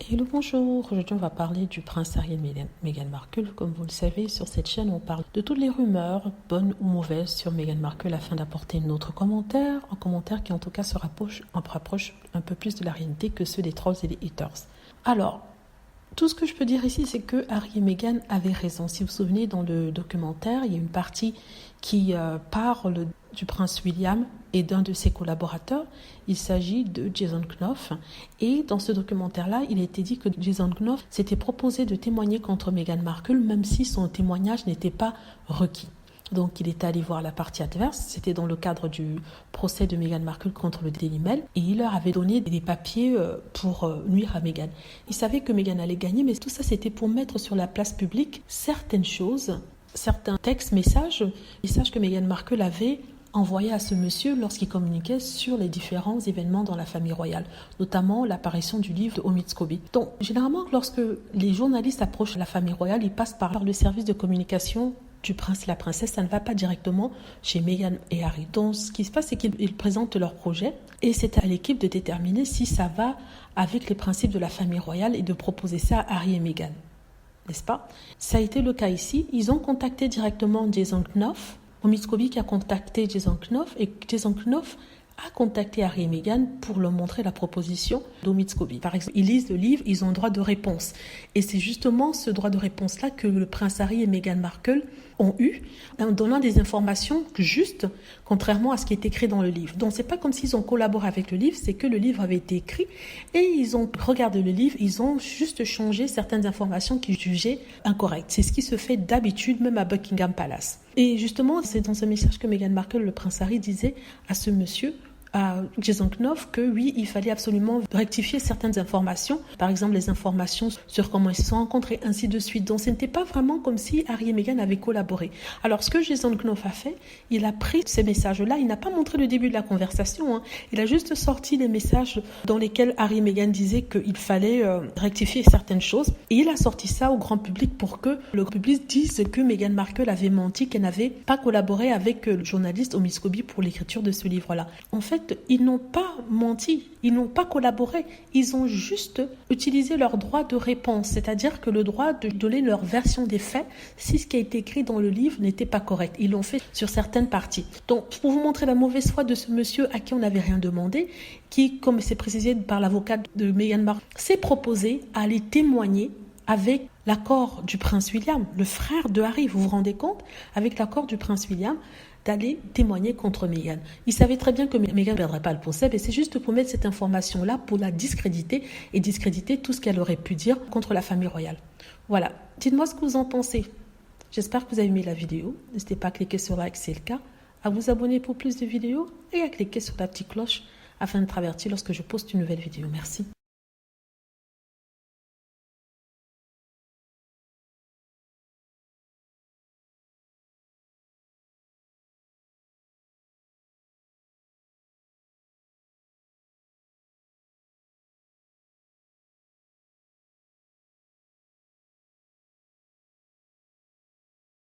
Hello, bonjour. Aujourd'hui, on va parler du prince Harry et Meghan Markle. Comme vous le savez, sur cette chaîne, on parle de toutes les rumeurs, bonnes ou mauvaises, sur Meghan Markle afin d'apporter notre commentaire, un commentaire qui en tout cas se rapproche un peu plus de la réalité que ceux des trolls et des haters. Alors, tout ce que je peux dire ici, c'est que Harry et Meghan avaient raison. Si vous vous souvenez, dans le documentaire, il y a une partie qui parle du prince William et d'un de ses collaborateurs. Il s'agit de Jason Knopf. Et dans ce documentaire-là, il a été dit que Jason Knopf s'était proposé de témoigner contre Meghan Markle, même si son témoignage n'était pas requis. Donc, il est allé voir la partie adverse. C'était dans le cadre du procès de Meghan Markle contre le Daily Mail. Et il leur avait donné des papiers pour nuire à Meghan. Il savait que Meghan allait gagner, mais tout ça, c'était pour mettre sur la place publique certaines choses, certains textes, messages que Meghan Markle avait envoyé à ce monsieur lorsqu'il communiquait sur les différents événements dans la famille royale, notamment l'apparition du livre de Omid Scobie. Donc, généralement, lorsque les journalistes approchent la famille royale, ils passent par le service de communication du prince et la princesse, ça ne va pas directement chez Meghan et Harry. Donc, ce qui se passe, c'est qu'ils présentent leur projet et c'est à l'équipe de déterminer si ça va avec les principes de la famille royale et de proposer ça à Harry et Meghan. N'est-ce pas? Ça a été le cas ici. Ils ont contacté directement Jason Knopf, Omid Scobie qui a contacté Jason Knopf et Jason Knopf a contacté Harry et Meghan pour leur montrer la proposition d'Omid Scobie. Par exemple, ils lisent le livre, ils ont droit de réponse. Et c'est justement ce droit de réponse-là que le prince Harry et Meghan Markle ont eu en donnant des informations justes, contrairement à ce qui est écrit dans le livre. Donc, c'est pas comme s'ils ont collaboré avec le livre, c'est que le livre avait été écrit et ils ont regardé le livre, ils ont juste changé certaines informations qu'ils jugeaient incorrectes. C'est ce qui se fait d'habitude, même à Buckingham Palace. Et justement, c'est dans ce message que Meghan Markle, le prince Harry, disait à ce monsieur, à Jason Knopf, que oui, il fallait absolument rectifier certaines informations, par exemple les informations sur comment ils se sont rencontrés, ainsi de suite. Donc ce n'était pas vraiment comme si Harry et Meghan avaient collaboré. Alors ce que Jason Knopf a fait, il a pris ces messages-là, il n'a pas montré le début de la conversation, il a juste sorti les messages dans lesquels Harry et Meghan disaient qu'il fallait rectifier certaines choses, et il a sorti ça au grand public pour que le public dise que Meghan Markle avait menti, qu'elle n'avait pas collaboré avec le journaliste Omid Scobie pour l'écriture de ce livre-là. En fait, ils n'ont pas menti, ils n'ont pas collaboré, ils ont juste utilisé leur droit de réponse, c'est-à-dire que le droit de donner leur version des faits si ce qui a été écrit dans le livre n'était pas correct. Ils l'ont fait sur certaines parties. Donc, pour vous montrer la mauvaise foi de ce monsieur à qui on n'avait rien demandé, qui, comme c'est précisé par l'avocat de Meghan Markle, s'est proposé à aller témoigner avec l'accord du prince William, le frère de Harry, vous vous rendez compte? Avec l'accord du prince William, d'aller témoigner contre Meghan. Il savait très bien que Meghan ne perdrait pas le procès, mais c'est juste pour mettre cette information-là, pour la discréditer et discréditer tout ce qu'elle aurait pu dire contre la famille royale. Voilà. Dites-moi ce que vous en pensez. J'espère que vous avez aimé la vidéo. N'hésitez pas à cliquer sur like si c'est le cas, à vous abonner pour plus de vidéos et à cliquer sur la petite cloche afin d'être averti lorsque je poste une nouvelle vidéo. Merci.